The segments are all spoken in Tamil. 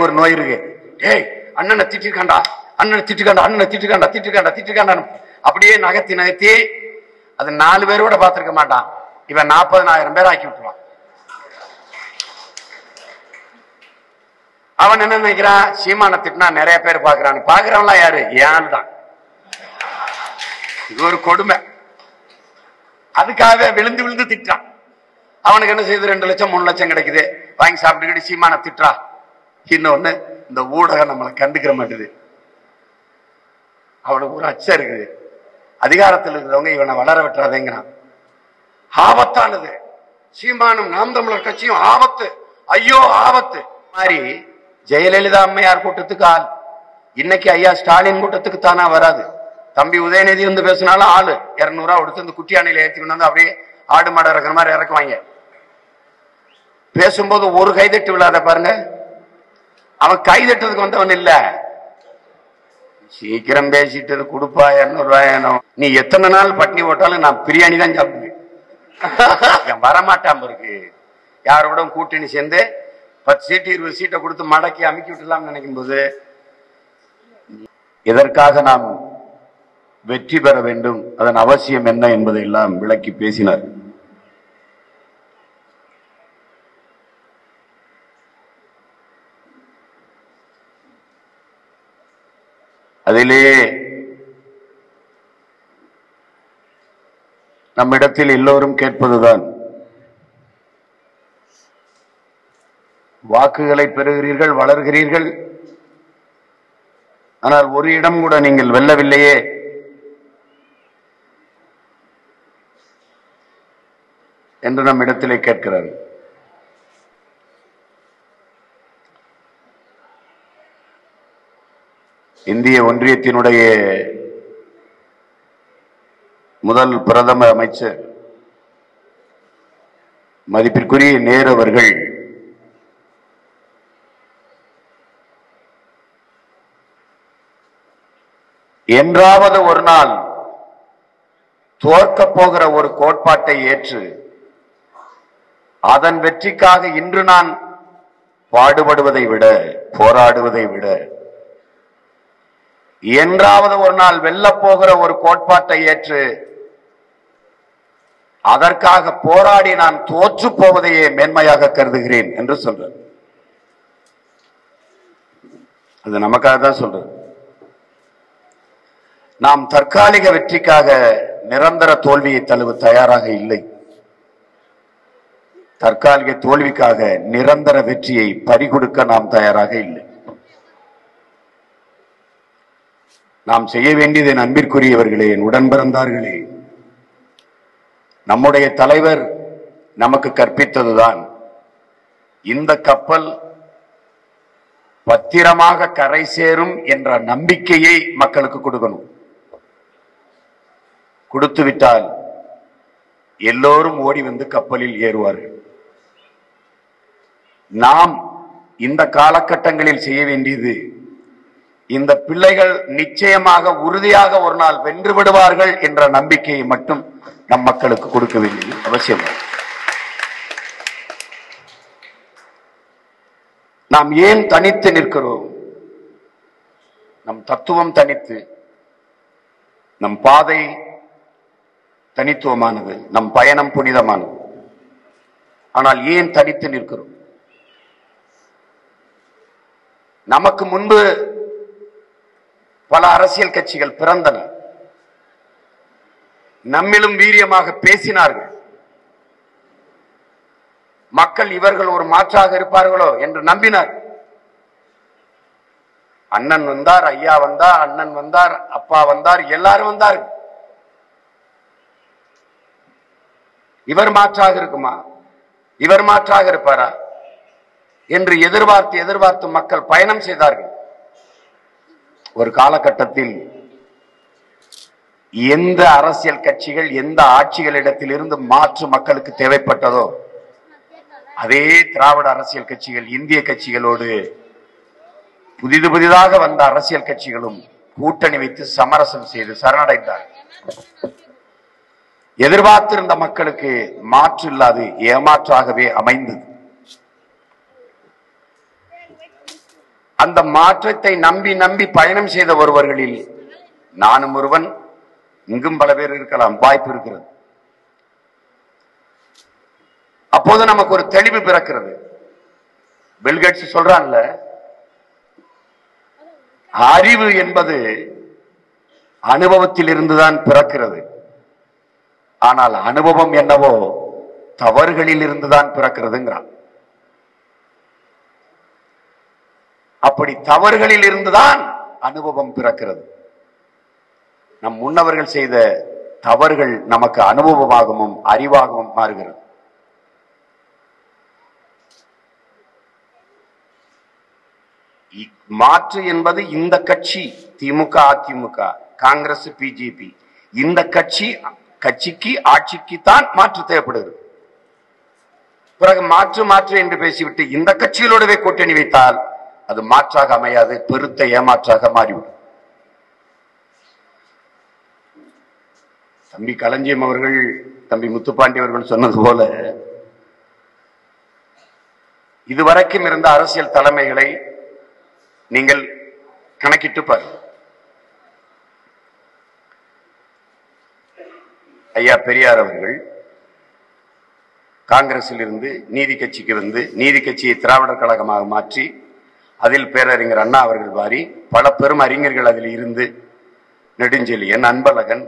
பிள்ளைகளுக்கு ஒரு நோய் இருக்கு. ஏய் அண்ணனை திட்டிருக்காண்டா, அண்ணனை திட்டுக்காண்டா, அண்ணனை திட்டுக்காண்டா, திட்டுக்காண்டா, திட்டுக்காண்டா, அப்படியே நகர்த்தி நகர்த்தி அது 4 பேர் கூட பார்த்திருக்க மாட்டான். இவன் 40,000 பேர் ஆக்கி விட்டுருவான். அவன் என்ன நினைக்கிறான், சீமான திட்டினா நிறைய பேர் பாக்குறான். பாக்குறவன்லாம் யாரு? ஏன் தான். இது ஒரு கொடுமை. அதுக்காக விழுந்து விழுந்து திட்டான். அவனுக்கு என்ன செய்யுது, 2 லட்சம் 3 லட்சம் கிடைக்குது, வாங்கி சாப்பிட்டுக்கிட்டு சீமான திட்டா. இன்னொன்னு, இந்த ஊடகம் நம்மளை கண்டுக்கிற மாட்டேது. அவனுக்கு ஒரு அச்சம் இருக்குது, அதிகாரத்தில் இருக்கிறவங்க இவனை வளர விட்டுறாதேங்கிறான். ஆபத்தானது. சீமானும் நாம் தமிழர் கட்சியும் ஆபத்து, ஐயோ ஆபத்து மாதிரி. ஜெயலலிதா அம்மையார் கூட்டத்துக்கு ஆள், இன்னைக்கு ஐயா ஸ்டாலின் கூட்டத்துக்கு தானா வராது. தம்பி உதயநிதி வந்து பேசினாலும் ஆளு 200 ரூபா கொடுத்து இந்த குட்டி அணையில ஏற்றிக்கொண்டு வந்து அப்படியே ஆடு மாடு இறக்குற மாதிரி இறக்குவாங்க. பேசும்போது ஒரு கைதட்டு விழாத பாருங்க. அவன் கைதட்டுறதுக்கு வந்தவன் இல்ல, சீக்கிரம் பேசிட்டு கொடுப்பா 200 ரூபாய். நீ எத்தனை நாள் பட்டினி போட்டாலும் நான் பிரியாணி தான் சாப்பிடுவேன். வரமாட்டாம இருக்கு. யாரோட கூட்டணி சேர்ந்து 10 சீட்டு 20 சீட்டை கொடுத்து மடக்கி அமுக்கி விட்டுலாம் நினைக்கும் போது, எதற்காக நாம் வெற்றி பெற வேண்டும், அதன் அவசியம் என்ன என்பதை எல்லாம் விளக்கி பேசினார். அதிலே நம்மிடத்தில் எல்லோரும் கேட்பதுதான், வாக்குகளை பெறுகிறீர்கள், வளர்கிறீர்கள், ஆனால் ஒரு இடம் கூட நீங்கள் வெல்லவில்லையே. என்று நம் இடத்திலே கேட்கிறார்கள். இந்திய ஒன்றியத்தினுடைய முதல் பிரதம அமைச்சர் மதிப்பிற்குரிய நேரு அவர்கள் என்றாவது ஒரு நாள் தோற்கப் போகிற ஒரு கோட்பாட்டை ஏற்று அதன் வெற்றிக்காக இன்று நான் பாடுபடுவதை விட, போராடுவதை விட, என்றாவது ஒரு நாள் வெல்லப் போகிற ஒரு கோட்பாட்டை ஏற்று அதற்காக போராடி நான் தோற்று போவதையே மேன்மையாக கருதுகிறேன் என்று சொல்றார். அது நமக்காக தான் சொல்றது. நாம் தற்காலிக வெற்றிக்காக நிரந்தர தோல்வியை தழுவ தயாராக இல்லை. தற்காலிக தோல்விக்காக நிரந்தர வெற்றியை பறிகொடுக்க நாம் தயாராக இல்லை. நாம் செய்ய வேண்டியது, என் அன்பிற்குரியவர்களே, என் உடன் பிறந்தார்களே, நம்முடைய தலைவர் நமக்கு கற்பித்ததுதான், இந்த கப்பல் பத்திரமாக கரை சேரும் என்ற நம்பிக்கையை மக்களுக்கு கொடுக்கணும். கொடுத்துவிட்டால் எல்லோரும் ஓடி வந்து கப்பலில் ஏறுவார்கள். நாம் இந்த காலகட்டங்களில் செய்ய வேண்டியது, இந்த பிள்ளைகள் நிச்சயமாக உறுதியாக ஒரு நாள் வென்று விடுவார்கள் என்ற நம்பிக்கையை மட்டும் நம் மக்களுக்கு கொடுக்க வேண்டியது அவசியம். நாம் ஏன் தனித்து நிற்கிறோம்? நம் தத்துவம் தனித்து, நம் பாதை தனித்துவமானது, நம் பயணம் புனிதமானது. ஆனால் ஏன் தனித்து நிற்கிறோம்? நமக்கு முன்பு பல அரசியல் கட்சிகள் பிறந்தன. நம்மிலும் வீரியமாக பேசினார்கள். மக்கள் இவர்கள் ஒரு மாற்றாக இருப்பார்களோ என்று நம்பினார். அண்ணன் வந்தார், ஐயா வந்தார், அண்ணன் வந்தார், அப்பா வந்தார், எல்லாரும் வந்தார்கள். இவர் மாற்றாக இருக்குமா, இவர் மாற்றாக இருப்பாரா என்று எதிர்பார்த்து மக்கள் பயணம் செய்தார்கள். ஒரு காலகட்டத்தில் எந்த அரசியல் கட்சிகள், எந்த ஆட்சிகளிடத்தில் இருந்து மாற்று மக்களுக்கு தேவைப்பட்டதோ அதே திராவிட அரசியல் கட்சிகள், இந்திய கட்சிகளோடு புதிதாக வந்த அரசியல் கட்சிகளும் கூட்டணி வைத்து சமரசம் செய்து சரணடைந்தார். எதிர்பார்த்திருந்த மக்களுக்கு மாற்று இல்லாது ஏமாற்றாகவே அமைந்தது. அந்த மாற்றத்தை நம்பி நம்பி பயணம் செய்த ஒருவர்களில் நானும் ஒருவன். இங்கும் பல பேர் இருக்கலாம், வாய்ப்பு இருக்கிறது. அப்போது நமக்கு ஒரு தெளிவு பிறக்கிறது. பில்கேட்ஸ் சொல்றான்ல, அறிவு என்பது அனுபவத்தில் இருந்துதான் பிறக்கிறது. ஆனால் அனுபவம் என்னவோ தவறுகளில் இருந்துதான் பிறக்கிறதுங்கிறான். அப்படி தவறுகளில் இருந்துதான் அனுபவம் பிறக்கிறது. நம் முன்னவர்கள் செய்த தவறுகள் நமக்கு அனுபவமாகவும் அறிவாகவும் மாறுகிறது. மாற்று என்பது இந்த கட்சி, திமுக, அதிமுக, காங்கிரஸ், பிஜேபி, இந்த கட்சிக்கு ஆட்சிக்கு தான் மாற்று தேவைப்படுகிறது. பிறகு மாற்று மாற்று என்று பேசிவிட்டு இந்த கட்சிகளோடவே கூட்டணி வைத்தால் அது மாற்றாக அமையாது, பெருத்த ஏமாற்றாக மாறிவிடும். தம்பி களஞ்சியம் அவர்கள், தம்பி முத்துப்பாண்டி அவர்கள் சொன்னது போல, இதுவரைக்கும் இருந்த அரசியல் தலைமைகளை நீங்கள் கணக்கிட்டு பாருங்கள். ஐயா பெரியார் அவர்கள் காங்கிரஸில் இருந்து நீதி கட்சிக்கு வந்து நீதி கட்சியை திராவிடர் கழகமாக மாற்றி அதில் பேரறிஞர் அண்ணா அவர்கள் வாரி பல பெரும் அறிஞர்கள் அதில் இருந்து, நெடுஞ்செழியன், அன்பழகன்,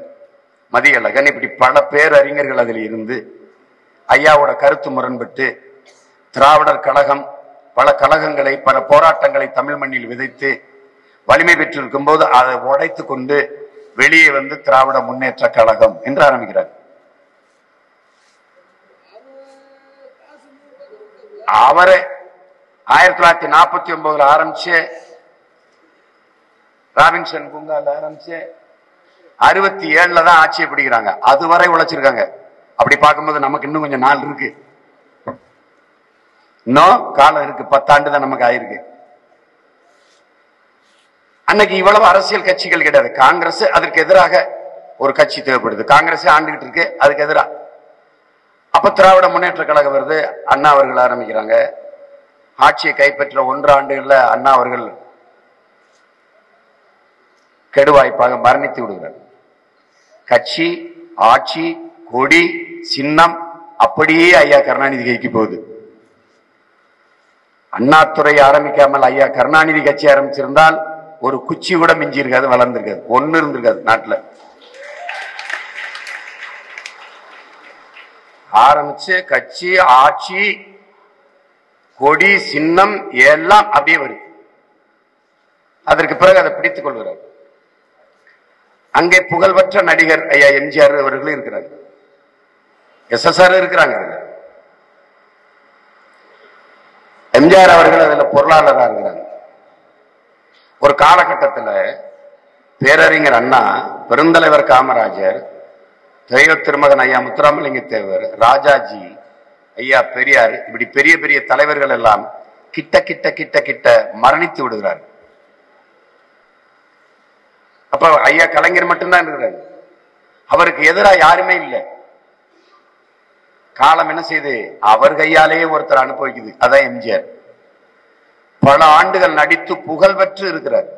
மதியழகன், இப்படி பல பேரறிஞர்கள் அதில் இருந்து ஐயாவோட கருத்து முரண்பட்டு திராவிடர் கழகம் பல கழகங்களை பல போராட்டங்களை தமிழ் மண்ணில் விதைத்து வலிமை பெற்றிருக்கும் போது அதை உடைத்து கொண்டு வெளியே வந்து திராவிட முன்னேற்ற கழகம் என்று ஆரம்பிக்கிறார். அவரை 1949 ஆரம்பிச்சு ராபின்சன் பூங்கால ஆரம்பிச்சு 67 தான் ஆட்சியை பிடிக்கிறாங்க. அதுவரை உழைச்சிருக்காங்க. அப்படி பார்க்கும்போது நமக்கு இன்னும் கொஞ்சம் நாள் இருக்கு, இன்னும் காலம் இருக்கு. 10 ஆண்டு தான் நமக்கு ஆயிருக்கு. அன்னைக்கு இவ்வளவு அரசியல் கட்சிகள் கிடையாது. காங்கிரஸ் அதற்கு எதிராக ஒரு கட்சி தேவைப்படுது. காங்கிரஸ் ஆண்டுகிட்டு இருக்கு, அதுக்கு எதிராக. அப்ப திராவிட முன்னேற்ற கழகம் வருது, அண்ணா அவர்கள் ஆரம்பிக்கிறாங்க. ஆட்சியை கைப்பற்ற 1 ஆண்டுகள்ல அண்ணா அவர்கள் கெடுவாய்ப்பாக மரணித்து விடுகிறார். கட்சி, ஆட்சி, கொடி, சின்னம் அப்படியே ஐயா கருணாநிதி கைக்கு போகுது. அண்ணாதுரை ஆரம்பிக்காமல் ஐயா கருணாநிதி கட்சி ஆரம்பிச்சிருந்தால் ஒரு குச்சி கூட மிஞ்சி இருக்காது, வளர்ந்திருக்காது, ஒண்ணு இருந்திருக்காது நாட்டுல. ஆரம்பிச்சு கட்சி, ஆட்சி, கொடி, சின்னம் எல்லாம் அப்படியே வருது. அதற்கு பிறகு அதை பிடித்துக் கொள்கிறார். அங்கே புகழ்பெற்ற நடிகர் ஐயா எம்ஜிஆர் அவர்களும் இருக்கிறாங்க, எஸ்எஸ்ஆர் இருக்கிறாங்க. எம்ஜிஆர் அவர்கள் அதுல பொருளாளராக இருக்கிறாங்க. ஒரு காலகட்டத்தில் பேரறிஞர் அண்ணா, பெருந்தலைவர் காமராஜர், தெய்வ திருமகன் ஐயா முத்துராமலிங்க தேவர், ராஜாஜி, ஐயா பெரியார், இப்படி பெரிய பெரிய தலைவர்கள் எல்லாம் கிட்ட கிட்ட கிட்ட கிட்ட மரணித்து விடுகிறார். அப்ப ஐயா கலைஞர் மட்டும்தான் இருக்கிறார். அவருக்கு எதிராக யாருமே இல்லை. காலம் என்ன செய்து அவர் கையாலேயே ஒருத்தர் அனுபவிக்குது. அதான் எம்ஜிஆர். பல ஆண்டுகள் நடித்து புகழ் பெற்று இருக்கிறார்.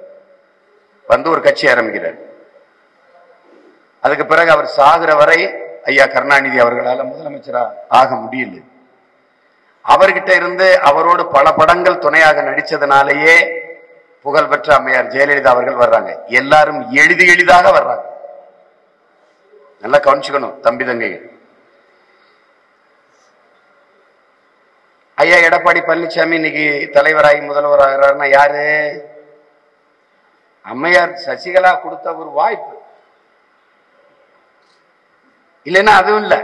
வந்து ஒரு கட்சி ஆரம்பிக்கிறார். அதுக்கு பிறகு அவர் சாகிற வரை ஐயா கருணாநிதி அவர்களால் முதலமைச்சரா ஆக முடியல. அவர்கிட்ட இருந்து அவரோடு பல படங்கள் துணையாக நடிச்சதுனாலேயே புகழ்பெற்ற அம்மையார் ஜெயலலிதா அவர்கள் வர்றாங்க. எல்லாரும் எளிதாக வர்றாங்க. நல்லா கவனிச்சுக்கணும் தம்பி தங்கைகள். ஐயா எடப்பாடி பழனிசாமி இன்னைக்கு தலைவராகி முதல்வராகிறாருன்னா யாரு? அம்மையார் சசிகலா கொடுத்த ஒரு வாய்ப்பு. இல்லைன்னா அதுவும் இல்ல.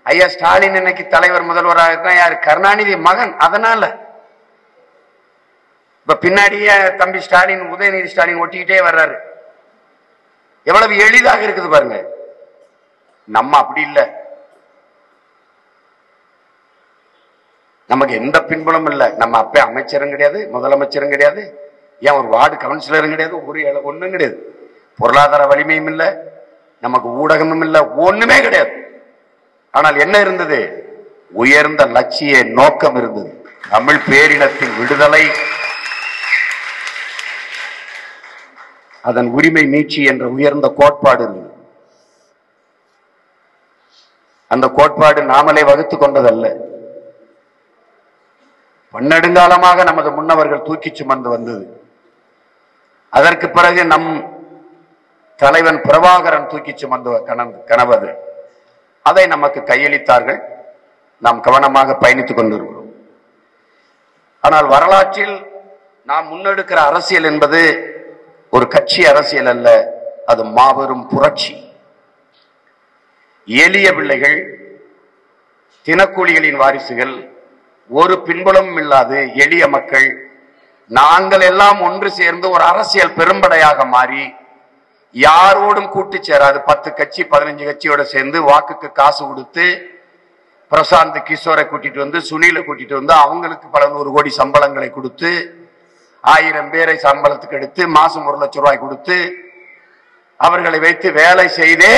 ஐயா ஸ்டாலின் இன்னைக்கு தலைவர் முதல்வராக யாரு? கருணாநிதி மகன். அதனால இப்ப பின்னாடியே தம்பி ஸ்டாலின், உதயநிதி ஸ்டாலின் ஒட்டிக்கிட்டே வர்றாரு. எவ்வளவு எளிதாக இருக்குது பாருங்க. நம்ம அப்படி இல்லை. நமக்கு எந்த பின்புலம் இல்லை. நம்ம அப்ப அமைச்சரும் கிடையாது, முதலமைச்சரும் கிடையாது, ஏன் ஒரு வார்டு கவுன்சிலரும் கிடையாது, ஒண்ணும் கிடையாது. பொருளாதார வலிமையும் இல்லை, நமக்கு ஊடகமும் இல்லை, ஒண்ணுமே கிடையாது. ஆனால் என்ன இருந்தது? உயர்ந்த லட்சிய நோக்கம் இருந்தது. தமிழ் பேரினத்தின் விடுதலை, அதன் உரிமை மீட்சி என்ற உயர்ந்த கோட்பாடு இருந்தது. அந்த கோட்பாடு நாமளே வகுத்து கொண்டதல்ல. பன்னெடுங்காலமாக நமது முன்னவர்கள் தூக்கி சுமந்து வந்தது. அதற்கு பிறகு நம் தலைவன் பிரபாகரன் தூக்கி சுமந்த கனவு. அதை நமக்கு கையளித்தார்கள். நாம் கவனமாக பயணித்துக் கொண்டிருக்கிறோம். ஆனால் வரலாற்றில் நாம் முன்னெடுக்கிற அரசியல் என்பது ஒரு கட்சி அரசியல் அல்ல, அது மாபெரும் புரட்சி. எளிய பிள்ளைகள், தினக்கூலிகளின் வாரிசுகள், ஒரு பின்புலமும் இல்லாது எளிய மக்கள், நாங்கள் எல்லாம் ஒன்று சேர்ந்து ஒரு அரசியல் பெரும்படையாக மாறி யாரோடும் கூட்டு சேராது 10 கட்சி 15 கட்சியோட சேர்ந்து வாக்குக்கு காசு கொடுத்து பிரசாந்த் கிஷோரை கூட்டிட்டு வந்து, சுனிலை கூட்டிட்டு வந்து, அவங்களுக்கு பல 100 கோடி சம்பளங்களை கொடுத்து 1000 பேரை சம்பளத்துக்கு எடுத்து மாசம் 1 லட்சம் ரூபாய் கொடுத்து அவர்களை வைத்து வேலை செய்தே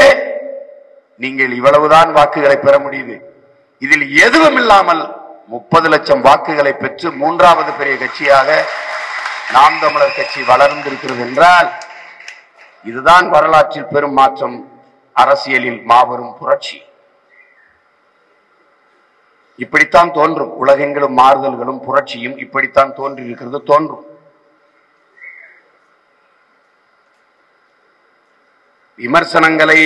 நீங்கள் இவ்வளவுதான் வாக்குகளை பெற முடியுது. இதில் எதுவும் இல்லாமல் 30 லட்சம் வாக்குகளை பெற்று 3வது பெரிய கட்சியாக நாம் தமிழர் கட்சி வளர்ந்திருக்கிறது என்றால் இதுதான் வரலாற்றில் பெரும் மாற்றம், அரசியலில் மாபெரும் புரட்சி. இப்படித்தான் தோன்றும். உலகெங்கிலும் மாறுதல்களும் புரட்சியும் இப்படித்தான் தோன்றி இருக்கிறது, தோன்றும். விமர்சனங்களை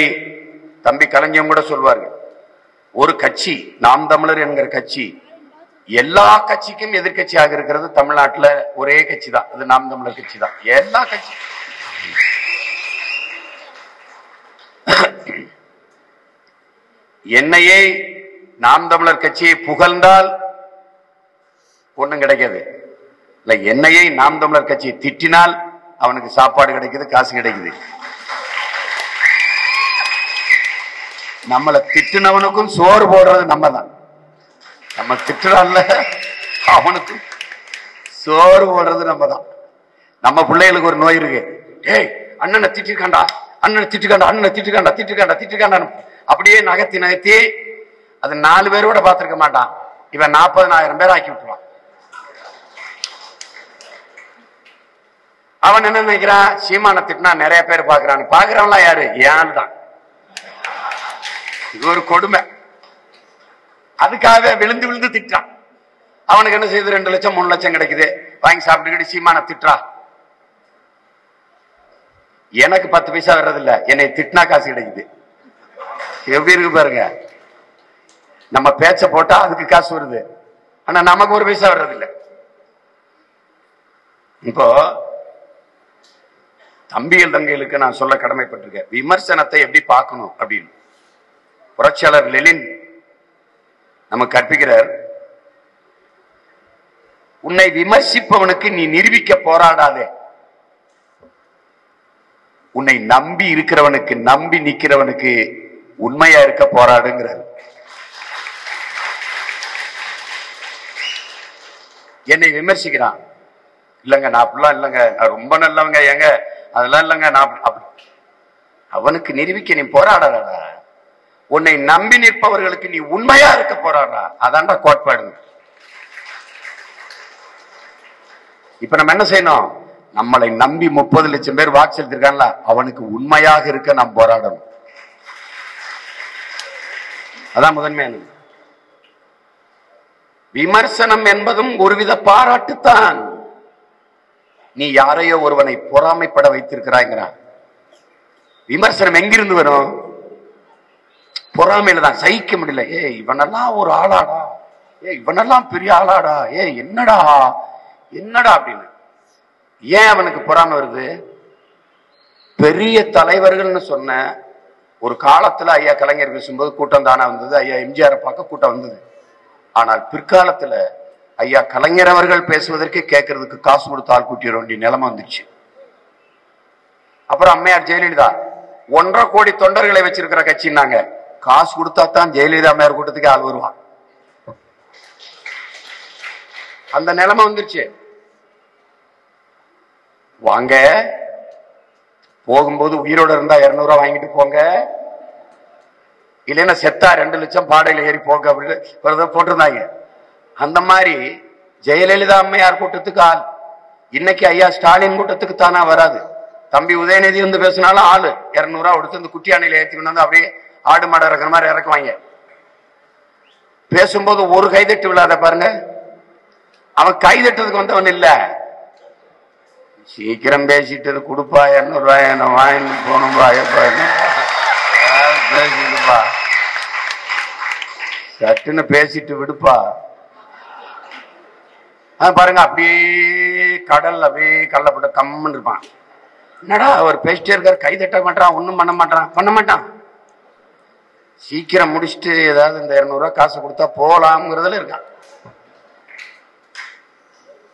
தம்பி கலைஞர் கூட சொல்வார்கள். ஒரு கட்சி, நாம் தமிழர் என்கிற கட்சி, எல்லா கட்சிக்கும் எதிர்கட்சியாக இருக்கிறது தமிழ்நாட்டில் ஒரே கட்சி தான், அது நாம் தமிழர் கட்சி தான். எல்லா கட்சி என்னையே நாம் தமிழர் கட்சியை புகழ்ந்தால் ஒண்ணும் கிடைக்காது. இல்ல, என்னையே நாம் தமிழர் கட்சியை திட்டினால் அவனுக்கு சாப்பாடு கிடைக்குது, காசு கிடைக்குது. நம்மளை திட்டினவனுக்கும் சோறு போடுறது நம்ம தான். நம்ம திட்டுறான்ல அவனுக்கு சோறு போடுறது நம்ம தான். நம்ம பிள்ளைகளுக்கு ஒரு நோய் இருக்கு. ஏய், அண்ணனை திட்டிருக்காண்டா, அண்ணனை திட்டுக்காண்டா, அண்ணனை திட்டுக்காண்டா, திட்டுக்காண்டா, திட்டுக்காண்டா, அப்படியே நகர்த்தி நகர்த்தி அது 4 பேரோட பார்த்திருக்க மாட்டான். இவன் 40,000 பேர் ஆக்கி விட்டுருவான். அவன் என்ன நினைக்கிறான், சீமான திட்டினா நிறைய பேர் பாக்குறான். பாக்குறவன்லாம் யாரு? ஏன் தான். இது ஒரு கொடுமை. அதுக்காக விழுந்து விழுந்து திட்டான். அவனுக்கு என்ன செய்யுது? 2 லட்சம் 3 லட்சம் கிடைக்குது, வாங்கி சாப்பிட்டுக்கிட்டு சீமான திட்டுறா. எனக்கு 10 பைசா வர்றதில்ல, என்னை திட்டினா காசு கிடைக்குது. எப்படி இருக்கு பாருங்க. நம்ம பேச்ச போட்டா அதுக்கு காசு வருது, ஆனா நமக்கு 1 பைசா வர்றதில்லை. இப்போ தம்பிகள் தங்கைகளுக்கு நான் சொல்ல கடமைப்பட்டிருக்கேன், விமர்சனத்தை எப்படி பார்க்கணும் அப்படின்னு. புரட்சியாளர் லெனின் நமக்கு கற்பிக்கிறார். உன்னை விமர்சிப்பவனுக்கு நீ நிரூபிக்க போராடாதே, உன்னை நம்பி இருக்கிறவனுக்கு, நம்பி நிக்கிறவனுக்கு உண்மையா இருக்க போராடுங்கிறார். என்னை விமர்சிக்கிறான், இல்லங்க நான் அப்படிலாம் இல்லங்க, நான் ரொம்ப நல்லவங்க, ஏங்க அதெல்லாம் இல்லங்க, நான் அவனுக்கு நிரூபிக்க நீ போராடாதடா. உன்னை நம்பி நிற்பவர்களுக்கு நீ உண்மையா இருக்க போராடுறா. அதான்டா கோட்பாடு. இப்ப நம்ம என்ன செய்யணும்? நம்மளை நம்பி 30 லட்சம் பேர் வாக்கு செலுத்திருக்கான்ல, அவனுக்கு உண்மையாக இருக்க நாம் போராடணும். அதான் முதன்மையானது. விமர்சனம் என்பதும் ஒருவித பாராட்டுத்தான். நீ யாரையோ ஒருவனை பொறாமைப்பட வைத்திருக்கிறாய்ங்கிறான். விமர்சனம் எங்கிருந்து வரும்? பொறாமையில தான். சகிக்க முடியல. ஏ இவனெல்லாம் ஒரு ஆளாடா, ஏ இவனெல்லாம் பெரிய ஆளாடா, ஏ என்னடா என்னடா அப்படின்னு. ஏன் அவனுக்கு பொறாமை வருது? பெரிய தலைவர்கள்னு சொன்ன ஒரு காலத்துல ஐயா கலைஞர் பேசும்போது கூட்டம் தானே வந்தது, ஐயா எம்ஜிஆரை பார்க்க கூட்டம் வந்தது. ஆனால் பிற்காலத்துல ஐயா கலைஞர் அவர்கள் பேசுவதற்கு கேட்கறதுக்கு காசு கொடுத்து ஆள் கூட்டிட வேண்டிய நிலைமை வந்துச்சு. அப்புறம் அம்மையார் ஜெயலலிதா 1.5 கோடி தொண்டர்களை வச்சிருக்கிற கட்சின்னாங்க. காசு கொடுத்தா தான் ஜெயலலிதா அம்மையார் கூட்டத்துக்கு ஆள் வருவான். அந்த நிலைமை வந்துருச்சு. வாங்க, போகும்போது உயிரோட இருந்தா 200 ரூபாய் வாங்கிட்டு போங்க, இல்லைன்னா செத்தா 2 லட்சம் பாடையில ஏறி போங்க அப்படின்னு போட்டிருந்தாங்க. அந்த மாதிரி ஜெயலலிதா அம்மையார் கூட்டத்துக்கு ஆள் இன்னைக்கு ஐயா ஸ்டாலின் கூட்டத்துக்கு தானா வராது. தம்பி உதயநிதி வந்து பேசினாலும் ஆளு 200 ரூபா கொடுத்து இந்த குட்டி அணையில ஏற்றி கொண்டு வந்து அப்படியே ஆடு மாடு இறக்குற மாதிரி இறக்குவாங்க. பேசும்போது ஒரு கைதட்டு விழாத பாருங்க. அவன் கைதட்டுறதுக்கு வந்தவன் இல்ல, சீக்கிரம் பேசிட்டு கொடுப்பா 200 ரூபாய் என்ன வாங்கி போகணும்பா பேசிட்டுப்பா சட்டுன்னு பேசிட்டு விடுப்பா. பாருங்க அப்படியே கடல் அப்படியே கள்ளப்பட்ட கம்முன்னு இருப்பான். என்னடா அவர் பேசிட்டே இருக்காரு, கை தட்ட மாட்டான், ஒன்னும் பண்ண மாட்டான். சீக்கிரம் முடிச்சுட்டு ஏதாவது இந்த 200 ரூபாய் காசு கொடுத்தா போலாம்ங்கிறதுல இருக்கான்.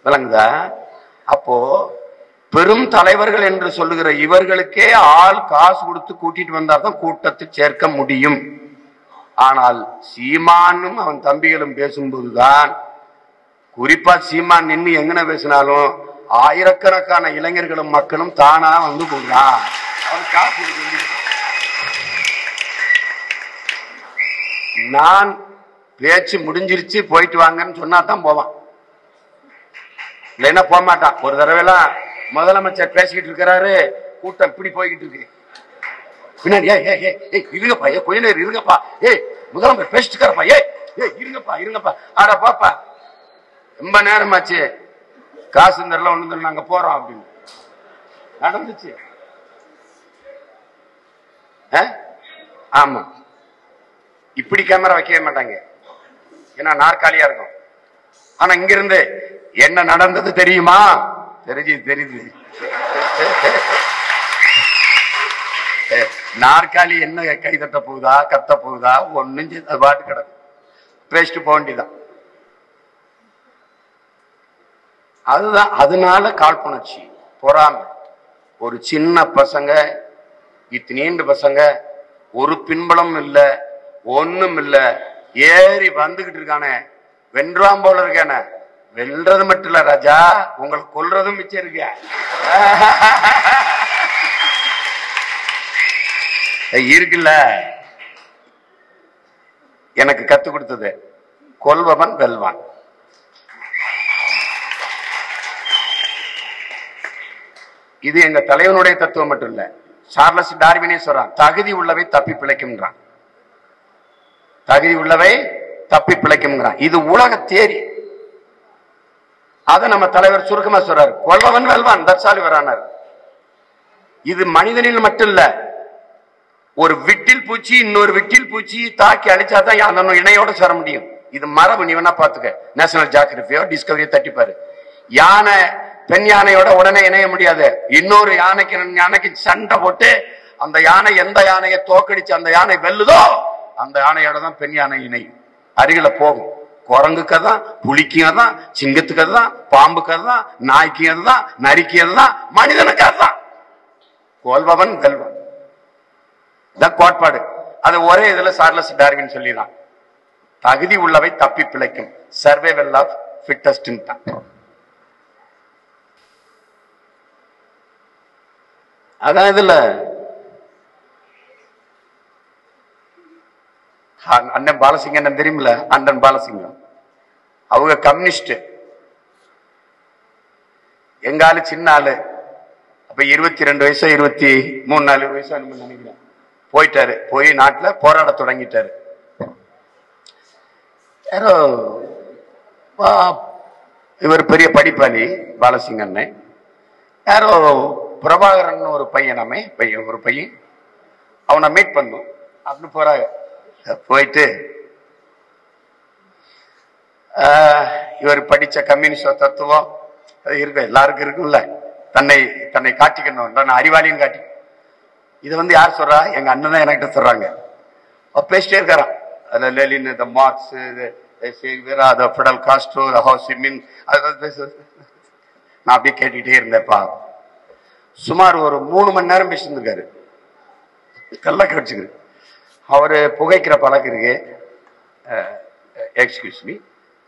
விளங்குதா? அப்போ பெரும் தலைவர்கள் என்று சொல்லுகிற இவர்களுக்கே ஆள் காசு கொடுத்து கூட்டிட்டு வந்தால்தான் கூட்டத்தில் சேர்க்க முடியும். ஆனால் சீமானும் அவன் தம்பிகளும் பேசும்போதுதான், குறிப்பா சீமான் நின்று எங்கன பேசினாலும் ஆயிரக்கணக்கான இளைஞர்களும் மக்களும் தானா வந்து போடுறான். அவன் காசு நான் பேச்சு முடிஞ்சிருச்சு போயிட்டு வாங்கன்னு சொன்னா தான் போவான், இல்லைன்னா போக மாட்டான். ஒரு தடவை எல்லாம் முதலமைச்சர் பேசிக்கிட்டு இருக்கிறாரு, கூட்டம் இப்படி போய்கிட்டு இருக்கு பின்னாடி, இருங்கப்பா கொஞ்ச நேரம் இருங்கப்பா, முதலமைச்சர் பேசிட்டு இருக்காருப்பா, இருங்கப்பா ஆடா பாப்பா ரொம்ப நேரமாச்சு காசு தரல ஒண்ணு தரல நாங்க போறோம் அப்படின்னு நடந்துச்சு. ஆமா, இப்படி கேமரா வைக்கவே மாட்டாங்க, ஏன்னா நாற்காலியா இருக்கும். ஆனா இங்க இருந்து என்ன நடந்தது தெரியுமா? தெரியுது. நாற்காலி என்ன கை தட்ட போகுதா கத்த போகுதா ஒன்னும் அது பாட்டு கிடக்கும், பேசிட்டு போக வேண்டியதான். அதுதான். அதனால காழ்ப்புணர்ச்சி, பொறாமை. ஒரு சின்ன பசங்க, இத்தனீண்டு பசங்க, ஒரு பின்பலம் இல்ல, ஒண்ணும் இல்ல, ஏறி வந்துகிட்டு இருக்கானே, வென்றாம் போல இருக்கான. வெல்றது மட்டும் இல்ல ராஜா, உங்களை கொல்றதும் மிச்சம் இருக்க. இருக்குல்ல, எனக்கு கத்து கொடுத்தது கொல்பவன் வெல்வான். இது எங்க தலைவனுடைய தத்துவம் மட்டும் இல்ல, சார்லஸ் டார்வினே சொல்றான், தகுதி உள்ளவை தப்பி பிழைக்கும்ன்றான். தகுதி உள்ளவை தப்பி பிழைக்கும்ங்கிறான். இது உலக தேரி. அத நம்ம தலைவர் சுருக்கமா சொல்றாரு, கொல்பவன் வெல்வான், தற்சாலி வரானார். இது மனிதனில் மட்டும் இல்ல, ஒரு விட்டில் பூச்சி இன்னொரு விட்டில் பூச்சி தாக்கி அழிச்சாதான் அந்த இணையோட சேர முடியும். இது மரபு. நீ வேணா பாத்துக்க, நேஷனல் ஜியோகிராபியோ டிஸ்கவரியோ தட்டிப்பாரு. யானை பெண் யானையோட உடனே இணைய முடியாது. இன்னொரு யானைக்கு சண்டை போட்டு அந்த யானை எந்த யானையை தோக்கடிச்சு அந்த யானை வெல்லுதோ அந்த யானையோட தான் பெண் யானை இணையும், அருகில போகும். குரங்குக்கு தான், புலிக்கு தான், சிங்கத்துக்கு தான், பாம்புக்கு தான், நாய்க்கு தான், நரிக்கு தான், மனிதனுக்கு தான். கொல்பவன் வெல்வன் கோட்பாடு. அது ஒரே இதுல சார்லஸ் டார்வின் சொல்லிடுறான், தகுதி உள்ளவை தப்பி பிழைக்கும், சர்வைவல் ஆஃப் ஃபிட்டஸ்ட் தான். அதான் இதுல அண்ணன் பாலசிங்கம் தெரியுமில்ல, அண்ணன் பாலசிங்கம் அவங்க கம்யூனிஸ்ட். எங்க ஆளு சின்ன ஆளு, அப்ப 22 வயசோ 23-24 வயசோ நினைக்கிறேன். போயிட்டாரு, போய் நாட்டுல போராட தொடங்கிட்டாரு. யாரோ இவர் பெரிய படிப்பாளி பாலசிங்கன்னு, யாரோ பிரபாகரன் ஒரு பையனாமே ஒரு பையன், அவனை மீட் பண்ணும் அப்படின்னு போறாங்க. போயிட்டு இவர் படிச்ச கம்யூனிஸ்ட தத்துவம் இருக்கு, எல்லாருக்கும் இருக்குல்ல, தன்னை காட்டிக்கணும், அறிவாளின்னு காட்டி. இது வந்து யார் சொல்றா? எங்க அண்ணன் தான் என்கிட்ட சொல்றாங்க. பேசிட்டே இருக்காராம், அதுல லெலின், மார்க்ஸ், ஃபிடல் காஸ்ட்ரோ, ஹோசிமின், நான் அப்படியே கேட்டுக்கிட்டே இருந்தேன்ப்பா. சுமார் ஒரு 3 மணி நேரம் பேசியிருந்திருக்காரு. கல்ல கடிச்சுக்கு அவரு புகைக்கிற பழக்கம் இருக்கு. எக்ஸ்கியூஸ் மீ,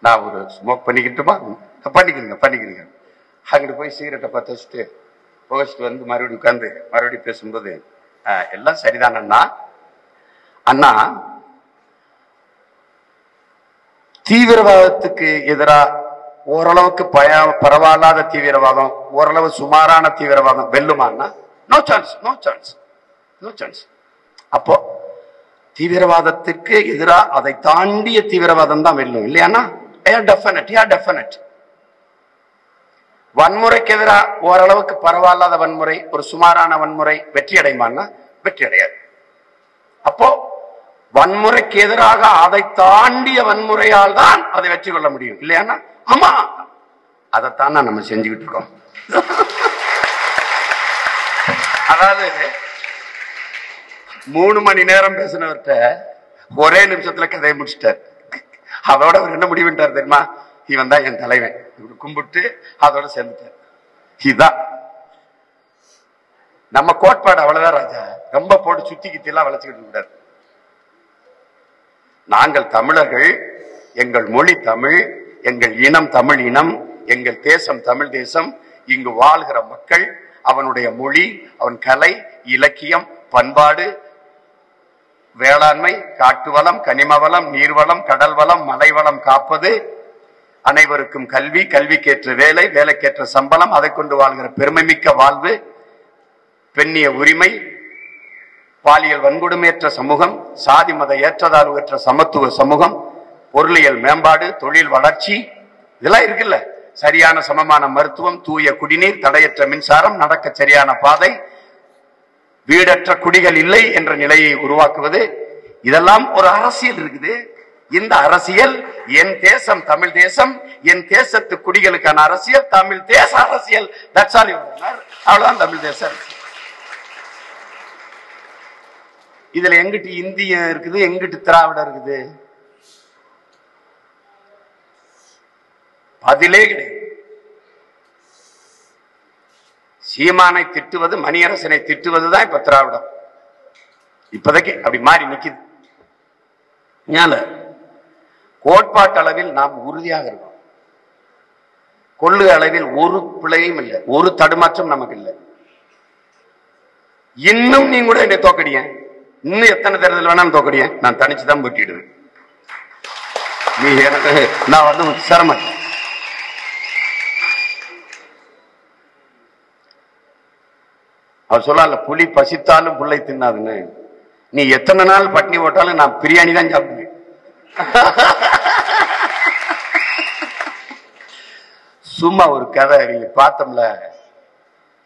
நான் ஒரு ஸ்மோக் பண்ணிக்கிட்டுமா? பண்ணிக்கிறீங்க. அங்கிட்டு போய் சிகரெட்டை பற்ற வச்சுட்டு புகைச்சிட்டு வந்து மறுபடியும் உட்கார்ந்து மறுபடியும் பேசும்போது, எல்லாம் சரிதான் அண்ணா, தீவிரவாதத்துக்கு எதிராக ஓரளவுக்கு பரவாயில்லாத தீவிரவாதம், ஓரளவு சுமாரான தீவிரவாதம் வெல்லுமான்னா no chance, no chance, no chance. அப்போ தீவிரவாதத்திற்கு எதிராக அதை தாண்டிய தீவிரவாதம் தான் வெல்லும் இல்லையானா? டெஃபினட். வன்முறைக்கு எதிராக ஓரளவுக்கு பரவாயில்லாத வன்முறை, ஒரு சுமாரான வன்முறை வெற்றி அடையுமான்னா வெற்றி அடையாது. அப்போ வன்முறைக்கு எதிராக அதை தாண்டிய வன்முறையால் தான் அதை வெற்றி கொள்ள முடியும் இல்லையானா? ஆமா, அதைத்தான் நம்ம செஞ்சுக்கிட்டு இருக்கோம். அதாவது 3 மணி நேரம் பேசினவர்கிட்ட ஒரே நிமிஷத்துல கதையை முடிச்சிட்டார். அதோட அவர் என்ன முடிவுட்டார் தெரியுமா? இவன் தான் என் தலைவன், இவரு கும்பிட்டு அதோட சேர்ந்துட்டார். இதுதான் நம்ம கோட்பாடு. அவ்வளவுதான் ராஜா. ரொம்ப போட்டு சுத்தி கித்திலாம் வளைச்சுக்கிட்டு கூடாது. நாங்கள் தமிழர்கள், எங்கள் மொழி தமிழ், எங்கள் இனம் தமிழ் இனம், எங்கள் தேசம் தமிழ் தேசம். இங்கு வாழ்கிற மக்கள், அவனுடைய மொழி, அவன் கலை, இலக்கியம், பண்பாடு, வேளாண்மை, காட்டு வளம், கனிம வளம், நீர்வளம், கடல் வளம், மலைவளம் காப்பது, அனைவருக்கும் கல்வி, கல்விக்கேற்ற வேலை, வேலைக்கேற்ற சம்பளம், அதை கொண்டு வாழ்கிற பெருமைமிக்க வாழ்வு, பெண்ணிய உரிமை, பாலியல் வன்கொடுமையற்ற சமூகம், சாதி மத ஏற்றதாழ்வற்ற சமத்துவ சமூகம், பொருளியல் மேம்பாடு, தொழில் வளர்ச்சி, இதெல்லாம் இருக்குல்ல. சரியான சமமான மருத்துவம், தூய குடிநீர், தடையற்ற மின்சாரம், நடக்க சரியான பாதை, வீடற்ற குடிகள் இல்லை என்ற நிலையை உருவாக்குவது, இதெல்லாம் ஒரு அரசியல் இருக்குது. இந்த அரசியல் என் தேசம் தமிழ் தேசம், என் தேசத்து குடிகளுக்கான அரசியல், தமிழ் தேச அரசியல். அவ்வளவுதான் தமிழ் தேச அரசியல். இதுல எங்கிட்டு இந்திய இருக்குது, எங்கிட்டு திராவிடம் இருக்குது? பதிலே கிடையாது. சீமானை திட்டுவது, மணியரசனை திட்டுவதுதான் இப்ப திராவிடம். இப்போதைக்கு அப்படி மாறி நிக்குது. கோட்பாட்டு அளவில் நாம் உறுதியாக இருக்கோம். கொள்கை அளவில் ஒரு பிழையும் இல்லை, ஒரு தடுமாற்றம் நமக்கு இல்லை. இன்னும் நீ கூட என்னை தோக்கடிய, இன்னும் எத்தனை தேர்தல் வேணாலும் தோக்கடிய, நான் தனிச்சுதான் போட்டிடுவேன். நீ எனக்கு நான் வந்து சிரமம். அவர் சொல்லல, புலி பசித்தாலும் புள்ளை தின்னாதுன்னு. நீ எத்தனை நாள் பட்னி போட்டாலும் நான் பிரியாணி தான் சாப்பிடுவேன். சும்மா ஒரு கதை நீங்க பார்த்தோம்ல,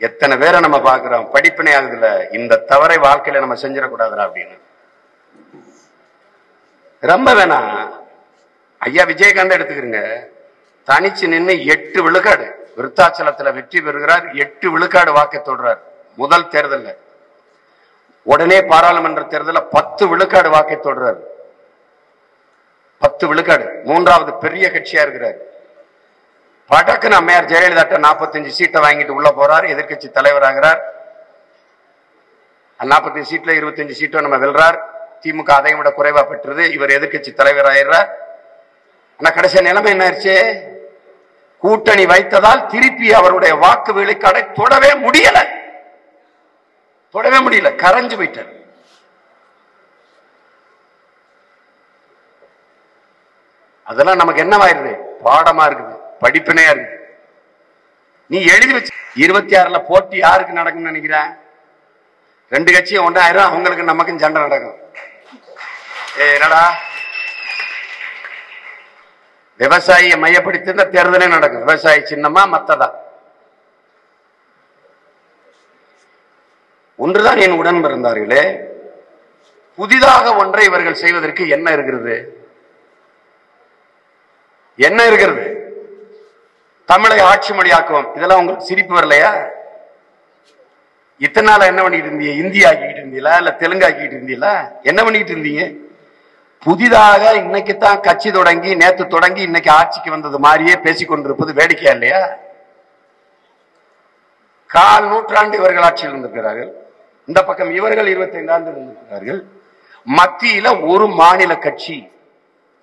எத்தனை பேரை நம்ம பாக்குறோம், படிப்பினை ஆகுதுல, இந்த தவறை வாழ்க்கையில நம்ம செஞ்சிடக்கூடாதுடா அப்படின்னு. ரொம்ப வேணாம். ஐயா விஜயகாந்த் எடுத்துக்கிறீங்க, தனிச்சு நின்று 8 விழுக்காடு விருத்தாச்சலத்துல வெற்றி பெறுகிறார். 8 விழுக்காடு வாக்கை தொடுறார் முதல் தேர்தல். உடனே பாராளுமன்ற தேர்தலில் 10 விழுக்காடு வாக்கை தொடுறார். 10 விழுக்காடு. 3வது பெரிய கட்சியா இருக்கிறார். படக்குன்னு அம்மையார் ஜெயலலிதா 45 சீட்டை வாங்கிட்டு உள்ள போறார், எதிர்கட்சி தலைவர் ஆகிறார். 45 சீட்ல 25 சீட்டும் நம்ம வெல்றார். திமுக அதையும் விட குறைவா பெற்றது. இவர் எதிர்கட்சி தலைவர் ஆயிடுறார். ஆனா கடைசி நிலைமை என்ன ஆயிடுச்சு? கூட்டணி வைத்ததால் திருப்பி அவருடைய வாக்கு விழுக்காடை தொடவே முடியல, கரைஞ்சு போயிட்டார். அதெல்லாம் நமக்கு என்னவாயிருது? பாடமா இருக்குது, படிப்பினையா இருக்குது. நீ எழுதி வச்சு 26ல போட்டி யாருக்கு நடக்கும்னு நினைக்கிற? 2 கட்சியும் ஒன்றாயிரம், அவங்களுக்கு நமக்கும் சண்டை நடக்கும். என்னடா, விவசாயியை மையப்படுத்தி இந்த தேர்தலே நடக்கும். விவசாயி சின்னமா மத்ததா? ஒன்றுதான் என் உடன் பிறந்தார்களே, புதிதாக ஒன்றை இவர்கள் செய்வதற்கு என்ன இருக்கிறது? என்ன இருக்கிறது? தமிழை ஆட்சி மொழியாக்குவோம். இதெல்லாம் உங்களுக்கு சிரிப்பு வரலையா? இத்தனை நாள் என்ன பண்ணிட்டு இருந்தீங்க? இந்தி ஆக்கிட்டு இருந்தீங்களா, இல்ல தெலுங்கு ஆக்கிட்டு இருந்தீங்களா? என்ன பண்ணிட்டு இருந்தீங்க? புதிதாக இன்னைக்குத்தான் கட்சி தொடங்கி, நேத்து தொடங்கி இன்னைக்கு ஆட்சிக்கு வந்தது மாதிரியே பேசிக்கொண்டிருப்பது வேடிக்கையா இல்லையா? 1/4 நூற்றாண்டு இவர்கள் ஆட்சியில் இருந்திருக்கிறார்கள். இந்த பக்கம் இவர்கள் 25 ஆண்டு இருந்திருக்கிறார்கள். மத்தியில ஒரு மாநில கட்சி,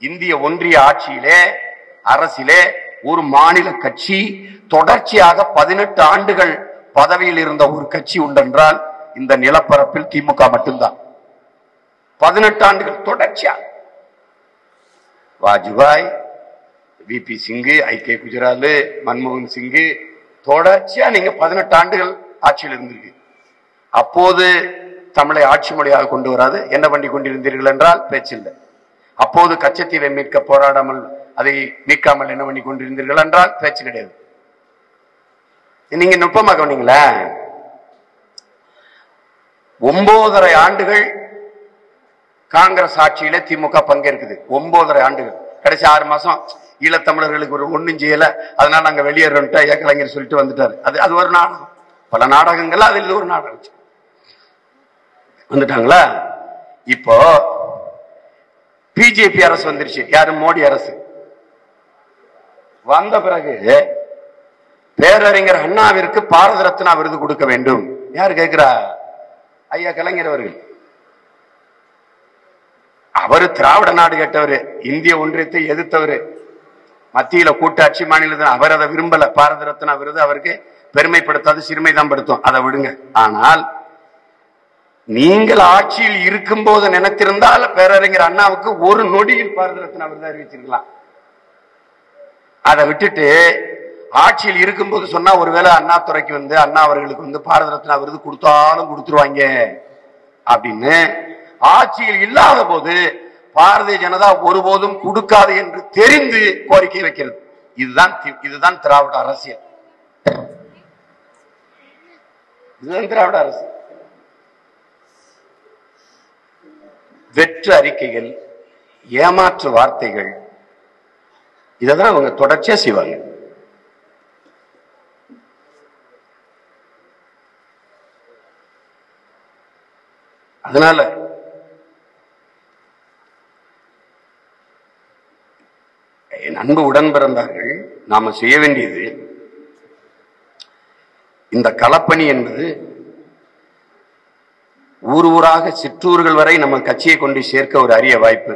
இந்திய ஒன்றிய ஆட்சியிலே அரசிலே ஒரு மாநில கட்சி தொடர்ச்சியாக 18 ஆண்டுகள் பதவியில் இருந்த ஒரு கட்சி உண்டென்றால் இந்த நிலப்பரப்பில் திமுக மட்டும்தான். 18 ஆண்டுகள் தொடர்ச்சியா. வாஜ்பாய், விபி சிங்கு, ஐகே குஜரால், மன்மோகன் சிங்கு, தொடர்ச்சியா நீங்க 18 ஆண்டுகள் ஆட்சியில் இருந்திருக்கு. அப்போது தமிழை ஆட்சி மொழியாக கொண்டு வராது என்ன பண்ணி கொண்டிருந்தீர்கள் என்றால் பேச்சில்லை. அப்போது கச்சத்தீவை மீட்க போராடாமல் அதை மீட்காமல் என்ன பண்ணி கொண்டிருந்தீர்கள் என்றால் பேச்சு கிடையாது. நீங்க நுட்பமாக கவனிங்களா, 9.5 ஆண்டுகள் காங்கிரஸ் ஆட்சியில திமுக பங்கேற்குது. 9.5 ஆண்டுகள். கடைசி 6 மாசம் ஈழத்தமிழர்களுக்கு ஒரு ஒண்ணும் செய்யல, அதனால நாங்க வெளியேறோம் கலைஞர் சொல்லிட்டு வந்துட்டாரு. அது ஒரு நாடகம். பல நாடகங்கள் அதில் ஒரு நாடகம் வந்துட்டாங்களா. இப்போ பிஜேபி அரசு வந்துருச்சு. யாரு? மோடி அரசு வந்த பிறகு பேரறிஞர் அண்ணாவிற்கு பாரத ரத்னா விருது கொடுக்க வேண்டும். யாரு கேட்கிறா? ஐயா கலைஞர் அவர்கள். அவரு திராவிட நாடு கேட்டவரு, இந்திய ஒன்றியத்தை எதிர்த்தவரு, மத்தியில கூட்டாட்சி மாநிலத்தில் அவர் அதை விரும்பல. பாரத ரத்னா விருது அவருக்கு பெருமைப்படுத்தாது, சிறுமைதான் படுத்தும். அதை விடுங்க. ஆனால் நீங்கள் ஆட்சியில் இருக்கும் போது நினைத்திருந்தால் பேரறிஞர் அண்ணாவுக்கு ஒரு நொடியில் பாரத ரத்னா விருது அறிவிச்சிருக்கலாம். அதை விட்டுட்டு ஆட்சியில் இருக்கும்போது சொன்னா ஒருவேளை அண்ணா துறைக்கு வந்து அண்ணா அவர்களுக்கு வந்து பாரத ரத்னா விருது கொடுத்தாலும் கொடுத்துருவாங்க அப்படின்னு ஆட்சியில் இல்லாத போது பாரதிய ஜனதா ஒருபோதும் கொடுக்காது என்று தெரிந்து கோரிக்கை வைக்கிறது. இதுதான் திராவிட அரசியல். இதுதான் திராவிட அரசு. வெற்று அறிக்கைகள், ஏமாற்று வார்த்தைகள், இதான் அவங்க தொடர்ச்சியா செய்வாங்க. அதனால என் அன்பு உடன் பிறந்தார்கள், நாம செய்ய வேண்டியது இந்த களப்பணி என்பது ஊர் ஊராக சிற்றூர்கள் வரை நம்ம கட்சியை கொண்டு சேர்க்க ஒரு அரிய வாய்ப்பு.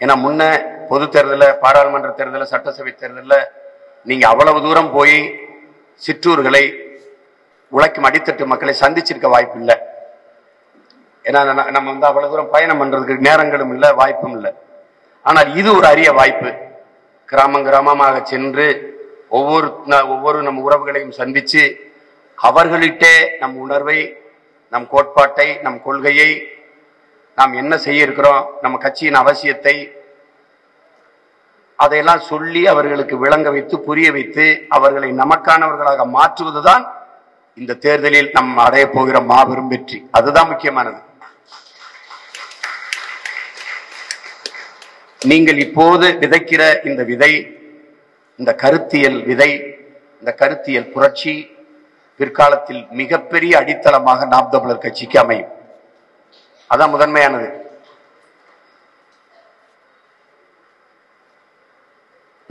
ஏன்னா முன்ன பொது தேர்தலில், பாராளுமன்ற தேர்தலில், சட்டசபை தேர்தலில் நீங்க அவ்வளவு தூரம் போய் சிற்றூர்களை, உழைக்கும் அடித்தட்டு மக்களை சந்திச்சிருக்க வாய்ப்பு இல்லை. ஏன்னா நம்ம வந்து அவ்வளவு தூரம் பயணம் பண்றதுக்கு நேரங்களும் இல்லை, வாய்ப்பும் இல்லை. ஆனால் இது ஒரு அரிய வாய்ப்பு. கிராமம் கிராமமாக சென்று ஒவ்வொரு நம் உறவுகளையும் சந்திச்சு அவர்களிட்டே நம் உணர்வை, நம் கோட்பாட்டை, நம் கொள்கையை, நாம் என்ன செய்ய இருக்கிறோம், நம்ம கட்சியின் அவசியத்தை, அதையெல்லாம் சொல்லி அவர்களுக்கு விளங்க வைத்து புரிய வைத்து அவர்களை நமக்கானவர்களாக மாற்றுவதுதான் இந்த தேர்தலில் நாம் அடைய போகிற மாபெரும் வெற்றி. அதுதான் முக்கியமானது. நீங்கள் இப்போது விதைக்கிற இந்த விதை, இந்த கருத்தியல் விதை, இந்த கருத்தியல் புரட்சி பிற்காலத்தில் மிகப்பெரிய அடித்தளமாக நாம் தமிழர் கட்சிக்கு அமையும். அதான் முதன்மையானது.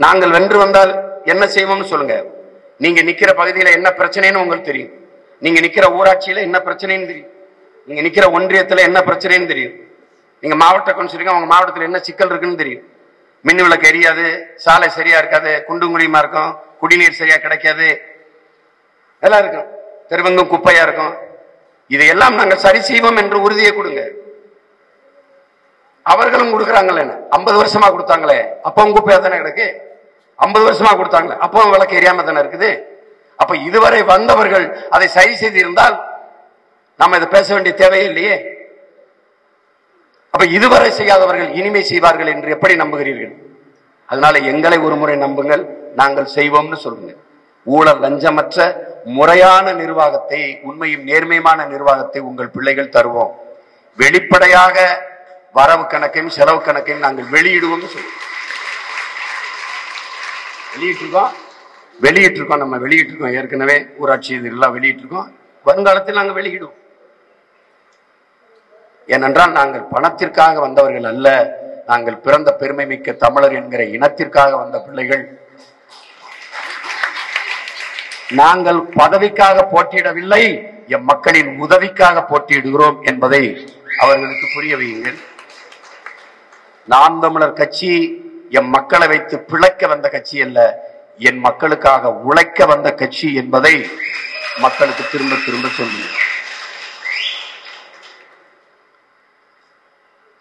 நாங்கள் வென்று வந்தால் என்ன செய்வோம்னு சொல்லுங்க. நீங்க நிக்கிற பகுதியில என்ன பிரச்சனைன்னு உங்களுக்கு தெரியும். நீங்க நிக்கிற ஊராட்சியில என்ன பிரச்சனைன்னு தெரியும். நீங்க நிக்கிற ஒன்றியத்துல என்ன பிரச்சனைன்னு தெரியும். நீங்க மாவட்ட கவுன்சிலருக்கு அவங்க மாவட்டத்தில் என்ன சிக்கல் இருக்குன்னு தெரியும். மின் விளக்கு எரியாது, சாலை சரியா இருக்காது, குண்டும் குழியுமா இருக்கும், குடிநீர் சரியா கிடைக்காது, எல்லாம் இருக்கும், தெருவெங்கும் குப்பையா இருக்கும். இதையெல்லாம் நாங்கள் சரி செய்வோம் என்று உறுதியை கொடுங்க. அவர்களும் கொடுக்குறாங்களே, 50 வருஷமா கொடுத்தாங்களே, அப்பவும் குப்பையா தானே கிடக்கு. 50 வருஷமா கொடுத்தாங்களே, அப்பவும் விளக்கு எரியாம தானே இருக்குது. அப்ப இதுவரை வந்தவர்கள் அதை சரி செய்திருந்தால் நாம இதை பேச வேண்டிய தேவையே இல்லையே. அப்ப இதுவரை செய்யாதவர்கள் இனிமே செய்வார்கள் என்று எப்படி நம்புகிறீர்கள்? அதனால எங்களை ஒரு முறை நம்புங்கள், நாங்கள் செய்வோம்னு சொல்லுங்க. ஊழல் லஞ்சமற்ற முறையான நிர்வாகத்தை, உண்மையும் நேர்மையான நிர்வாகத்தை உங்கள் பிள்ளைகள் தருவோம். வெளிப்படையாக வரவு கணக்கையும் செலவு கணக்கையும் நாங்கள் வெளியிடுவோம் சொல்லுவோம். வெளியிட்டிருக்கோம் நம்ம வெளியிட்டிருக்கோம். ஏற்கனவே ஊராட்சி இதெல்லாம் வெளியிட்டிருக்கோம். வருங்காலத்தில் நாங்கள் வெளியிடுவோம். ஏனென்றால் நாங்கள் பணத்திற்காக வந்தவர்கள் அல்ல, நாங்கள் பிறந்த பெருமை மிக்க தமிழர் என்கிற இனத்திற்காக வந்த பிள்ளைகள். நாங்கள் பதவிக்காக போட்டியிடவில்லை, எம் மக்களின் உதவிக்காக போட்டியிடுகிறோம் என்பதை அவர்களுக்கு புரிய வையுங்கள். நாம் தமிழர் கட்சி எம் மக்களை வைத்து பிழைக்க வந்த கட்சி அல்ல, என் மக்களுக்காக உழைக்க வந்த கட்சி என்பதை மக்களுக்கு திரும்ப திரும்ப சொல்லுங்கள்.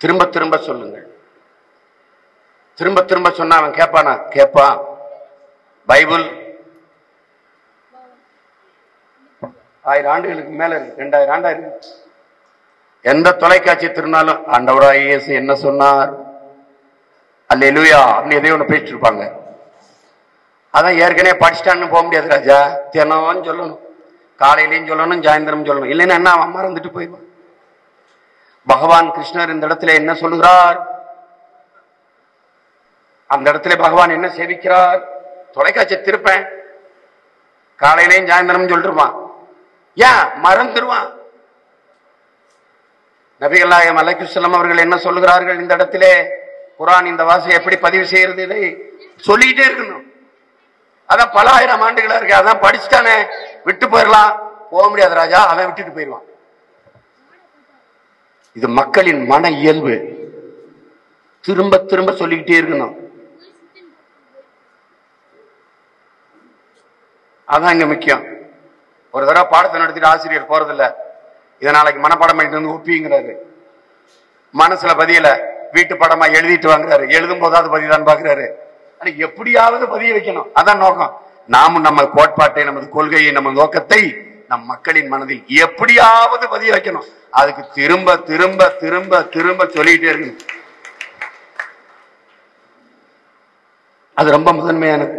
திரும்ப திரும்ப சொல்லுங்கள். திரும்ப திரும்ப சொன்னா அவன் கேட்பானா? கேட்பான். பைபிள் 1000 ஆண்டுகளுக்கு மேல இருக்கு, 2000 ஆண்டா இருக்கு. எந்த தொலைக்காட்சி திருநாளும் ஆண்டவராகிய இயேசு என்ன சொன்னார், அல்லேலூயா அப்படின்னு எதையோ ஒண்ணு பேசிட்டு இருப்பாங்க. அதான் ஏற்கனவே படிச்சுட்டான்னு போக முடியாது ராஜா. தினம் சொல்லணும், காலையிலையும் சொல்லணும், சாயந்தரம் சொல்லணும். இல்லைன்னா என்ன, அவன் மறந்துட்டு போயிடுவான். பகவான் கிருஷ்ணர் இந்த இடத்துல என்ன சொல்லுகிறார், அந்த இடத்துல பகவான் என்ன சேவிக்கிறார், தொலைக்காட்சி திருப்பேன், காலையிலையும் சாயந்தரம் சொல்லிருவான். ஏன் மறந்துடுவான். நபிகள் நாயகம் அலைஹிஸ்ஸலாம் ஸல்லல்லாஹு அவர்கள் என்ன சொல்லுகிறார்கள் இந்த இடத்திலே, குர்ஆன் இந்த வாசை எப்படி பதிவு செய்யறது, இதை சொல்லிட்டே இருக்கணும். அதான் பல ஆயிரம் ஆண்டுகளா இருக்கு. அதான் படிச்சுட்டானே விட்டு போயிடலாம், போக முடியாது ராஜா, அவன் விட்டுட்டு போயிடுவான். இது மக்களின் மன இயல்பு. திரும்ப திரும்ப சொல்லிக்கிட்டே இருக்கணும். அதான் இங்க முக்கியம். ஒரு தடவை பாடத்தை நடத்திட்டு ஆசிரியர் போறதில்ல, இதை நாளைக்கு மனப்பாடம் பண்ணிட்டு வந்து ஒப்பிங்கிறாரு. மனசுல பதியல, வீட்டு படமா எழுதிட்டு வாங்குறாரு. எழுதும் போதாவது பதிதான் பாக்குறாரு. எப்படியாவது பதிய வைக்கணும், அதான் நோக்கம். நாமும் நம்ம கோட்பாட்டை, நமது கொள்கையை, நம்ம நோக்கத்தை நம் மக்களின் மனதில் எப்படியாவது பதிய வைக்கணும். அதுக்கு திரும்ப திரும்ப திரும்ப திரும்ப சொல்லிட்டே இருக்கணும். அது ரொம்ப முதன்மையானது.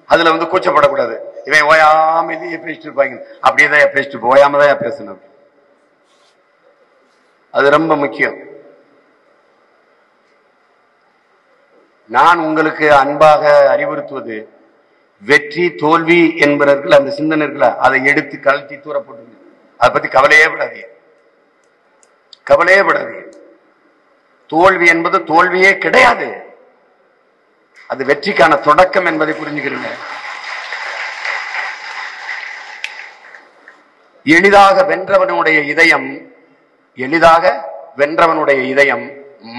அதுல கூச்சப்படக்கூடாது. இவன் ஓயாம இதையே பேசிட்டு இருப்பாங்க, அப்படியேதான் பேசிட்டு ஓயாமதான் பேசணும். அது ரொம்ப முக்கியம். நான் உங்களுக்கு அன்பாக அறிவுறுத்துவது, வெற்றி தோல்வி என்பவர்கள் அந்த சிந்தனைகளை அதை எடுத்து கழட்டி தூர போட்டு, அதை பத்தி கவலையே படாதீங்க, கவலையே படாதீங்க. தோல்வி என்பது தோல்வியே கிடையாது, அது வெற்றிக்கான தொடக்கம் என்பதை புரிஞ்சுக்கிறீங்க. எளிதாக வென்றவனுடைய இதயம், எளிதாக வென்றவனுடைய இதயம்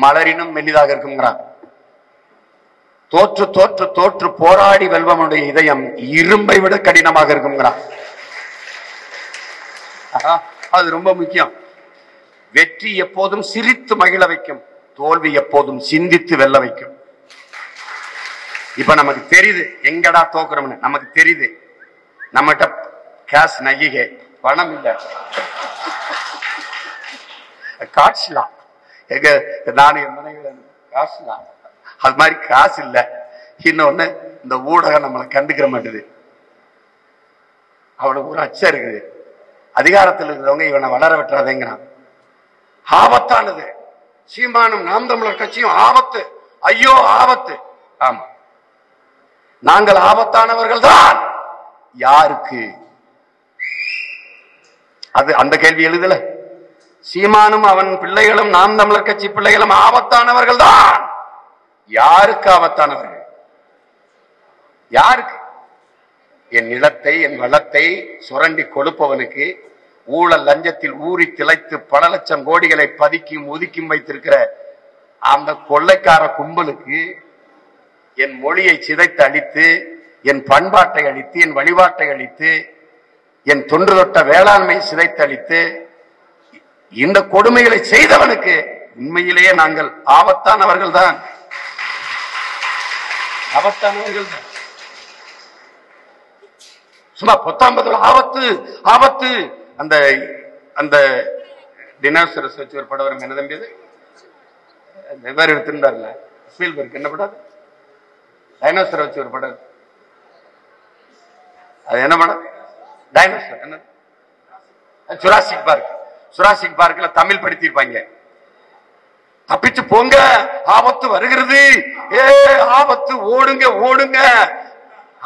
மலரினும் மெல்லிதாக இருக்குங்கிறான். தோற்று தோற்று தோற்று போராடி வெல்பவனுடைய இதயம் இரும்பை விட கடினமாக இருக்குங்கிறான். அது ரொம்ப முக்கியம். வெற்றி எப்போதும் சிரித்து மகிழ வைக்கும், தோல்வி எப்போதும் சிந்தித்து வெல்ல வைக்கும். இப்ப நமக்கு தெரியுது எங்கடா தோக்குறோம்னு, நமக்கு தெரியுது. நம்மகிட்ட கேஷ் நகிகை பணம் இல்ல, காட்சிலாம் எங்க நானும் என் மனைவி காசுலாம், அது மாதிரி காசு இல்ல. இன்னொன்னு, இந்த ஊடகம் நம்மளை கண்டுக்கிற மாட்டேது. அவனுக்கு ஒரு அச்சம் இருக்குது. அதிகாரத்தில் இருக்கிறவங்க இவனை வளர விட்டுறாதேங்கிறான். ஆபத்தானது. சீமானும் நாம் தமிழர் கட்சியும் ஆபத்து, ஐயோ ஆபத்து. ஆமா, நாங்கள் ஆபத்தானவர்கள் தான். யாருக்கு? அது அந்த கேள்வி எழுதல. சீமானும் அவன் பிள்ளைகளும் நாம் தமிழர் கட்சி பிள்ளைகளும் ஆபத்தானவர்கள் தான். யாருக்கு ஆபத்தானவர்கள்? யாருக்கு? என் நிலத்தை, என் வளத்தை சுரண்டி கொடுப்பவனுக்கு, ஊழல் லஞ்சத்தில் ஊறி திளைத்து பல லட்சம் கோடிகளை பதுக்கியும் ஒதுக்கியும் வைத்திருக்கிற அந்த கொள்ளைக்கார கும்பலுக்கு, என் மொழியை சிதைத்து அழித்து, என் பண்பாட்டை அழித்து, என் வழிபாட்டை அழித்து, என் தொன்று தொட்ட வேளாண்மை சிதைத்து அழித்து இந்த கொடுமைகளை செய்தவனுக்கு உண்மையிலேயே நாங்கள் ஆபத்தானவர்கள் தான், ஆபத்தானவர்கள் தான். சும்மா 19 ஆபத்து ஆபத்து. அந்த அந்த டினோசரஸ் வச்சு ஒரு படம் வரும், என்ன தம்பி அது வெவ்வேறு எடுத்திருந்தார்ல ஸ்பீல்பர்க், என்ன படம்? டைனோசர் வச்சு ஒரு படம், அது என்ன படம்? டைனோசர் என்ன? Jurassic park. ஜுராசிக் பார்க்ல தமிழ் படுத்திருப்பாங்க, தப்பிச்சு போங்க ஆபத்து வருகிறது, ஏ ஆபத்து ஓடுங்க ஓடுங்க.